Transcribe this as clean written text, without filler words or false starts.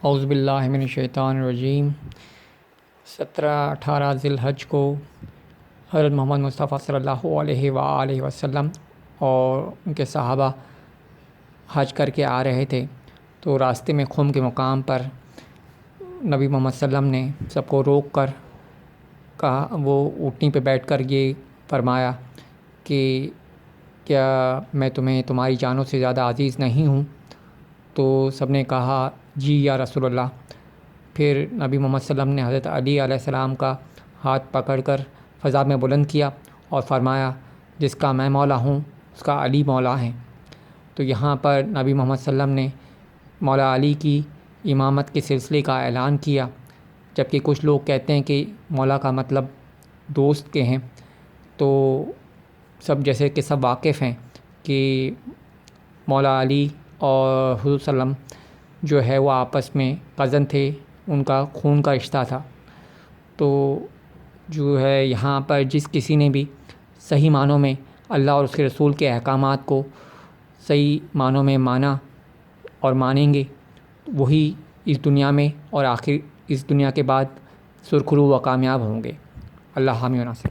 اعوذ باللہ من الشیطان الرجیم۔ 17-18 ذی الحج کو حضرت محمد مصطفیٰ صلی اللہ علیہ وآلہ وسلم اور ان کے صحابہ حج کر کے آ رہے تھے، تو راستے میں خم کے مقام پر نبی محمد صلی اللہ علیہ وسلم نے سب کو روک کر کہا، وہ اونٹنی پہ بیٹھ کر یہ فرمایا کہ کیا میں تمہیں تمہاری جانوں سے زیادہ عزیز نہیں ہوں؟ تو سب نے کہا جی یا رسول اللہ۔ پھر نبی محمد صلی اللہ علیہ وسلم نے حضرت علی علیہ السلام کا ہاتھ پکڑ کر فضا میں بلند کیا اور فرمایا، جس کا میں مولا ہوں اس کا علی مولا ہیں۔ تو یہاں پر نبی محمد صلی اللہ علیہ وسلم نے مولا علی کی امامت کے سلسلے کا اعلان کیا، جبکہ کچھ لوگ کہتے ہیں کہ مولا کا مطلب دوست کے ہیں۔ تو سب جیسے کہ سب واقف ہیں کہ مولا علی اور حضور صلی اللہ علیہ وسلم جو ہے وہ آپس میں کزن تھے، ان کا خون کا رشتہ تھا۔ تو جو ہے یہاں پر جس کسی نے بھی صحیح معنوں میں اللہ اور اس کے رسول کے احکامات کو صحیح معنوں میں مانا اور مانیں گے، وہی اس دنیا میں اور آخر اس دنیا کے بعد سرخرو و کامیاب ہوں گے۔ اللہ حامی و ناصر۔